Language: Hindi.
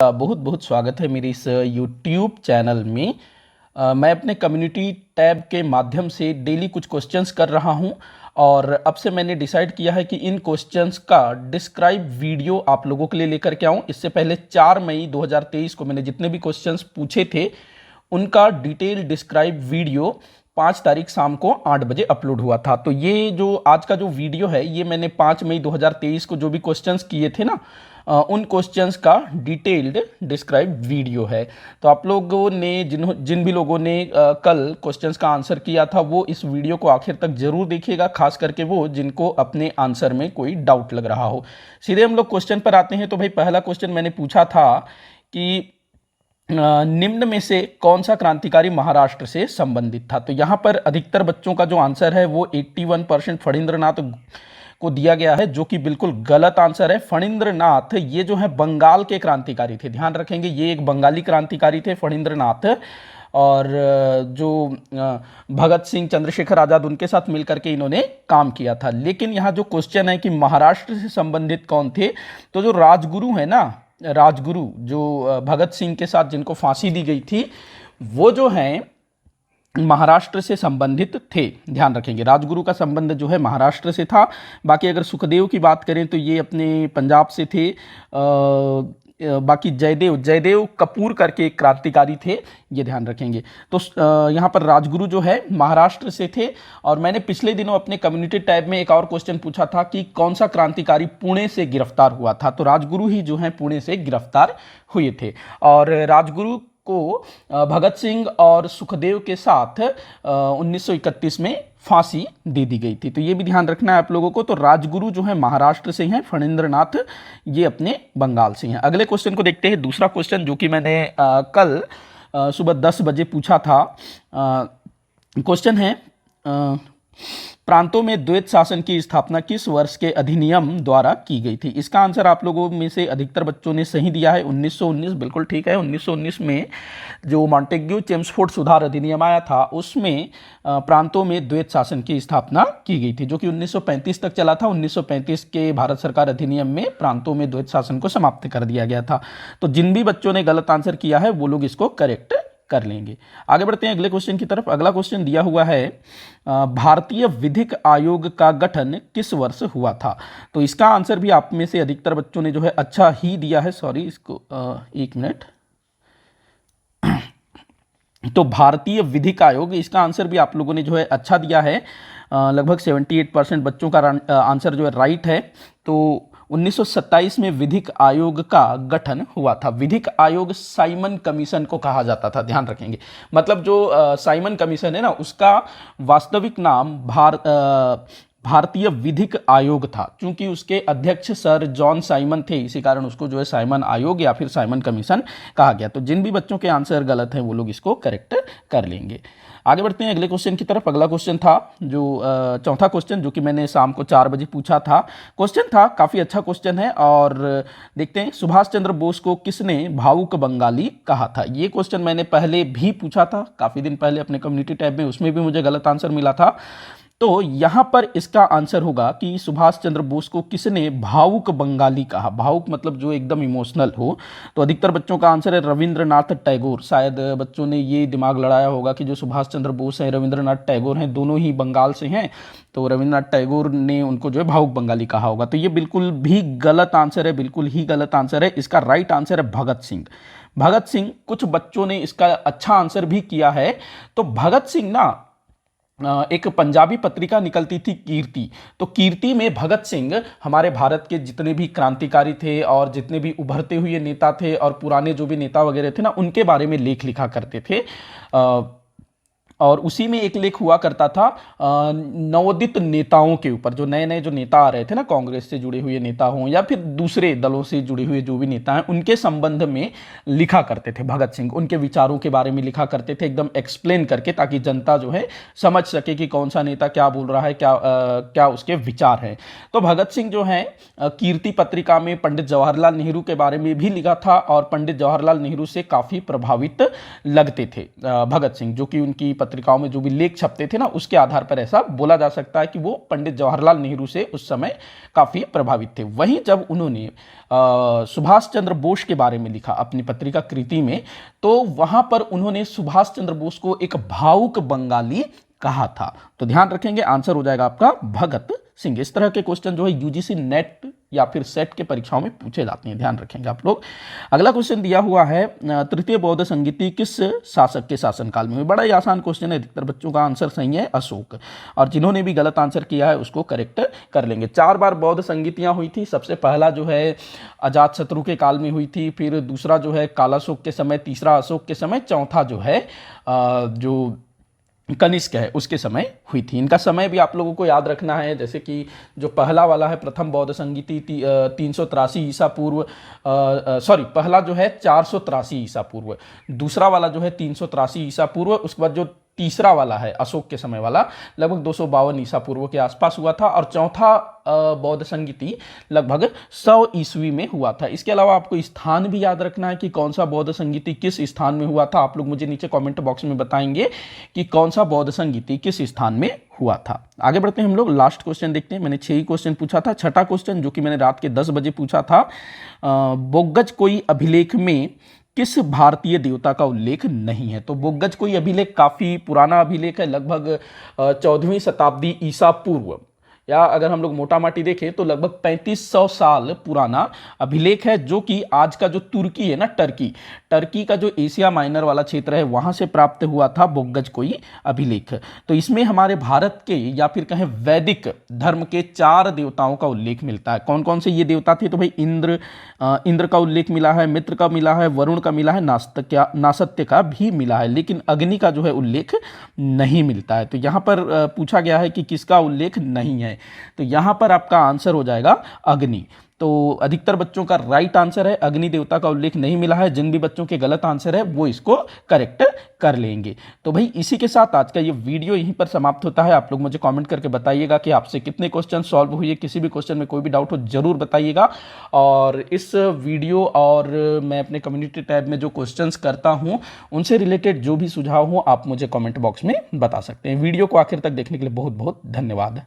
बहुत बहुत स्वागत है मेरे इस यूट्यूब चैनल में। मैं अपने कम्युनिटी टैब के माध्यम से डेली कुछ क्वेश्चंस कर रहा हूं और अब से मैंने डिसाइड किया है कि इन क्वेश्चंस का डिस्क्राइब वीडियो आप लोगों के लिए लेकर के आऊं। इससे पहले 4 मई 2023 को मैंने जितने भी क्वेश्चंस पूछे थे उनका डिटेल डिस्क्राइब वीडियो 5 तारीख शाम को 8 बजे अपलोड हुआ था। तो ये जो आज का जो वीडियो है ये मैंने 5 मई 2023 को जो भी क्वेश्चंस किए थे ना उन क्वेश्चंस का डिटेल्ड डिस्क्राइब वीडियो है। तो आप लोगों ने जिन भी लोगों ने कल क्वेश्चंस का आंसर किया था वो इस वीडियो को आखिर तक जरूर देखिएगा, खास करके वो जिनको अपने आंसर में कोई डाउट लग रहा हो। सीधे हम लोग क्वेश्चन पर आते हैं। तो भाई पहला क्वेश्चन मैंने पूछा था कि निम्न में से कौन सा क्रांतिकारी महाराष्ट्र से संबंधित था। तो यहां पर अधिकतर बच्चों का जो आंसर है वो 81% फणींद्रनाथ को दिया गया है, जो कि बिल्कुल गलत आंसर है। फणींद्रनाथ ये जो है बंगाल के क्रांतिकारी थे, ध्यान रखेंगे, ये एक बंगाली क्रांतिकारी थे फणींद्रनाथ। और जो भगत सिंह, चंद्रशेखर आजाद, उनके साथ मिलकर के इन्होंने काम किया था। लेकिन यहाँ जो क्वेश्चन है कि महाराष्ट्र से संबंधित कौन थे, तो जो राजगुरु है ना, राजगुरु जो भगत सिंह के साथ जिनको फांसी दी गई थी, वो जो है महाराष्ट्र से संबंधित थे। ध्यान रखेंगे, राजगुरु का संबंध जो है महाराष्ट्र से था। बाकी अगर सुखदेव की बात करें तो ये अपने पंजाब से थे। बाकी जयदेव कपूर करके एक क्रांतिकारी थे, ये ध्यान रखेंगे। तो यहाँ पर राजगुरु जो है महाराष्ट्र से थे। और मैंने पिछले दिनों अपने कम्युनिटी टैब में एक और क्वेश्चन पूछा था कि कौन सा क्रांतिकारी पुणे से गिरफ्तार हुआ था। तो राजगुरु ही जो है पुणे से गिरफ्तार हुए थे। और राजगुरु को भगत सिंह और सुखदेव के साथ 1931 में फांसी दे दी गई थी। तो ये भी ध्यान रखना है आप लोगों को। तो राजगुरु जो है महाराष्ट्र से हैं, फणींद्रनाथ ये अपने बंगाल से हैं। अगले क्वेश्चन को देखते हैं। दूसरा क्वेश्चन जो कि मैंने कल सुबह 10 बजे पूछा था। क्वेश्चन है, प्रांतों में द्वैत शासन की स्थापना किस वर्ष के अधिनियम द्वारा की गई थी। इसका आंसर आप लोगों में से अधिकतर बच्चों ने सही दिया है, 1919। बिल्कुल ठीक है, 1919 में जो मॉन्टेग्यू चेम्सफोर्ड सुधार अधिनियम आया था उसमें प्रांतों में द्वैत शासन की स्थापना की गई थी, जो कि 1935 तक चला था। 1935 के भारत सरकार अधिनियम में प्रांतों में द्वैत शासन को समाप्त कर दिया गया था। तो जिन भी बच्चों ने गलत आंसर किया है वो लोग इसको करेक्ट कर लेंगे। आगे बढ़ते हैं अगले क्वेश्चन की तरफ। अगला क्वेश्चन दिया हुआ है, भारतीय विधिक आयोग का गठन किस वर्ष हुआ था। तो इसका आंसर भी आप में से अधिकतर बच्चों ने जो है अच्छा ही दिया है। सॉरी, इसको एक मिनट। तो भारतीय विधिक आयोग, इसका आंसर भी आप लोगों ने जो है अच्छा दिया है। लगभग 78% बच्चों का आंसर जो है राइट है। तो 1927 में विधिक आयोग का गठन हुआ था। विधिक आयोग साइमन कमीशन को कहा जाता था, ध्यान रखेंगे। मतलब जो साइमन कमीशन है ना, उसका वास्तविक नाम भारतीय विधिक आयोग था। क्योंकि उसके अध्यक्ष सर जॉन साइमन थे, इसी कारण उसको जो है साइमन आयोग या फिर साइमन कमीशन कहा गया। तो जिन भी बच्चों के आंसर गलत हैं वो लोग इसको करेक्ट कर लेंगे। आगे बढ़ते हैं अगले क्वेश्चन की तरफ। अगला क्वेश्चन था जो चौथा क्वेश्चन, जो कि मैंने शाम को 4 बजे पूछा था। क्वेश्चन था, काफ़ी अच्छा क्वेश्चन है। और देखते हैं, सुभाष चंद्र बोस को किसने भावुक बंगाली कहा था। ये क्वेश्चन मैंने पहले भी पूछा था, काफ़ी दिन पहले अपने कम्युनिटी टैब में, उसमें भी मुझे गलत आंसर मिला था। तो यहां पर इसका आंसर होगा कि सुभाष चंद्र बोस को किसने भावुक बंगाली कहा। भावुक मतलब जो एकदम इमोशनल हो। तो अधिकतर बच्चों का आंसर है रविंद्रनाथ टैगोर। शायद बच्चों ने ये दिमाग लड़ाया होगा कि जो सुभाष चंद्र बोस हैं, रविंद्रनाथ टैगोर हैं, दोनों ही बंगाल से हैं। तो रविंद्रनाथ टैगोर ने उनको जो है भावुक बंगाली कहा होगा। तो ये बिल्कुल भी गलत आंसर है, बिल्कुल ही गलत आंसर है। इसका राइट आंसर है भगत सिंह। भगत सिंह, कुछ बच्चों ने इसका अच्छा आंसर भी किया है। तो भगत सिंह ना, एक पंजाबी पत्रिका निकलती थी कीर्ति। तो कीर्ति में भगत सिंह हमारे भारत के जितने भी क्रांतिकारी थे और जितने भी उभरते हुए नेता थे और पुराने जो भी नेता वगैरह थे ना, उनके बारे में लेख लिखा करते थे। और उसी में एक लेख हुआ करता था नवोदित नेताओं के ऊपर। जो नए नए जो नेता आ रहे थे ना, कांग्रेस से जुड़े हुए नेता हों या फिर दूसरे दलों से जुड़े हुए जो भी नेता हैं, उनके संबंध में लिखा करते थे भगत सिंह। उनके विचारों के बारे में लिखा करते थे, एकदम एक्सप्लेन करके, ताकि जनता जो है समझ सके कि कौन सा नेता क्या बोल रहा है, क्या उसके विचार हैं। तो भगत सिंह जो है कीर्ति पत्रिका में पंडित जवाहरलाल नेहरू के बारे में भी लिखा था और पंडित जवाहरलाल नेहरू से काफ़ी प्रभावित लगते थे भगत सिंह, जो कि उनकी पत्रिकाओं में जो भी लेख छपते थे ना, उसके आधार पर ऐसा बोला जा सकता है कि वो पंडित जवाहरलाल नेहरू से उस समय काफ़ी प्रभावित थे। वहीं जब उन्होंने सुभाष चंद्र बोस के बारे में लिखा अपनी पत्रिका कृति में, तो वहां पर उन्होंने सुभाष चंद्र बोस को एक भावुक बंगाली कहा था। तो ध्यान रखेंगे, आंसर हो जाएगा आपका भगत सिंह। इस तरह के क्वेश्चन जो है यूजीसी नेट या फिर सेट के परीक्षाओं में पूछे जाते हैं, ध्यान रखेंगे आप लोग। अगला क्वेश्चन दिया हुआ है, तृतीय बौद्ध संगीति किस शासक के शासनकाल में हुई? बड़ा ही आसान क्वेश्चन है, अधिकतर बच्चों का आंसर सही है, अशोक। और जिन्होंने भी गलत आंसर किया है उसको करेक्ट कर लेंगे। 4 बार बौद्ध संगीतियां हुई थी। सबसे पहला जो है अजातशत्रु के काल में हुई थी, फिर दूसरा जो है कालाशोक के समय, तीसरा अशोक के समय, चौथा जो है जो कनिष्क है उसके समय हुई थी। इनका समय भी आप लोगों को याद रखना है, जैसे कि जो पहला वाला है प्रथम बौद्ध संगीति 383 ईसा पूर्व, पहला जो है 483 ईसा पूर्व, दूसरा वाला जो है 383 ईसा पूर्व, उसके बाद जो तीसरा वाला है अशोक के समय वाला लगभग 252 ईसा पूर्व के आसपास हुआ था, और चौथा बौद्ध संगीति लगभग 100 ईस्वी में हुआ था। इसके अलावा आपको स्थान भी याद रखना है कि कौन सा बौद्ध संगीति किस स्थान में हुआ था। आप लोग मुझे नीचे कमेंट बॉक्स में बताएंगे कि कौन सा बौद्ध संगीति किस स्थान में हुआ था। आगे बढ़ते हैं हम लोग, लास्ट क्वेश्चन देखते हैं। मैंने 6 ही क्वेश्चन पूछा था। छठा क्वेश्चन जो कि मैंने रात के 10 बजे पूछा था, बोग्गज कोई अभिलेख में किस भारतीय देवता का उल्लेख नहीं है? तो बोग्गज कोई अभिलेख काफी पुराना अभिलेख है, लगभग 14वीं शताब्दी ईसा पूर्व, या अगर हम लोग मोटा माटी देखें तो लगभग 3500 साल पुराना अभिलेख है, जो कि आज का जो तुर्की है ना, टर्की का जो एशिया माइनर वाला क्षेत्र है वहां से प्राप्त हुआ था बोग्गज कोई अभिलेख। तो इसमें हमारे भारत के या फिर कहें वैदिक धर्म के 4 देवताओं का उल्लेख मिलता है। कौन कौन से ये देवता थे? तो भाई इंद्र का उल्लेख मिला है, मित्र का मिला है, वरुण का मिला है, नासत्य का भी मिला है, लेकिन अग्नि का जो है उल्लेख नहीं मिलता है। तो यहां पर पूछा गया है कि किसका उल्लेख नहीं है, तो यहां पर आपका आंसर हो जाएगा अग्नि। तो अधिकतर बच्चों का राइट आंसर है, अग्नि देवता का उल्लेख नहीं मिला है। जिन भी बच्चों के गलत आंसर है वो इसको करेक्ट कर लेंगे। तो भाई इसी के साथ आज का ये वीडियो यहीं पर समाप्त होता है। आप लोग मुझे कमेंट करके बताइएगा कि आपसे कितने क्वेश्चन सॉल्व हुए, किसी भी क्वेश्चन में कोई भी डाउट हो जरूर बताइएगा। और इस वीडियो और मैं अपने कम्युनिटी टैब में जो क्वेश्चंस करता हूं उनसे रिलेटेड जो भी सुझाव हो आप मुझे कमेंट बॉक्स में बता सकते हैं। वीडियो को आखिर तक देखने के लिए बहुत बहुत धन्यवाद।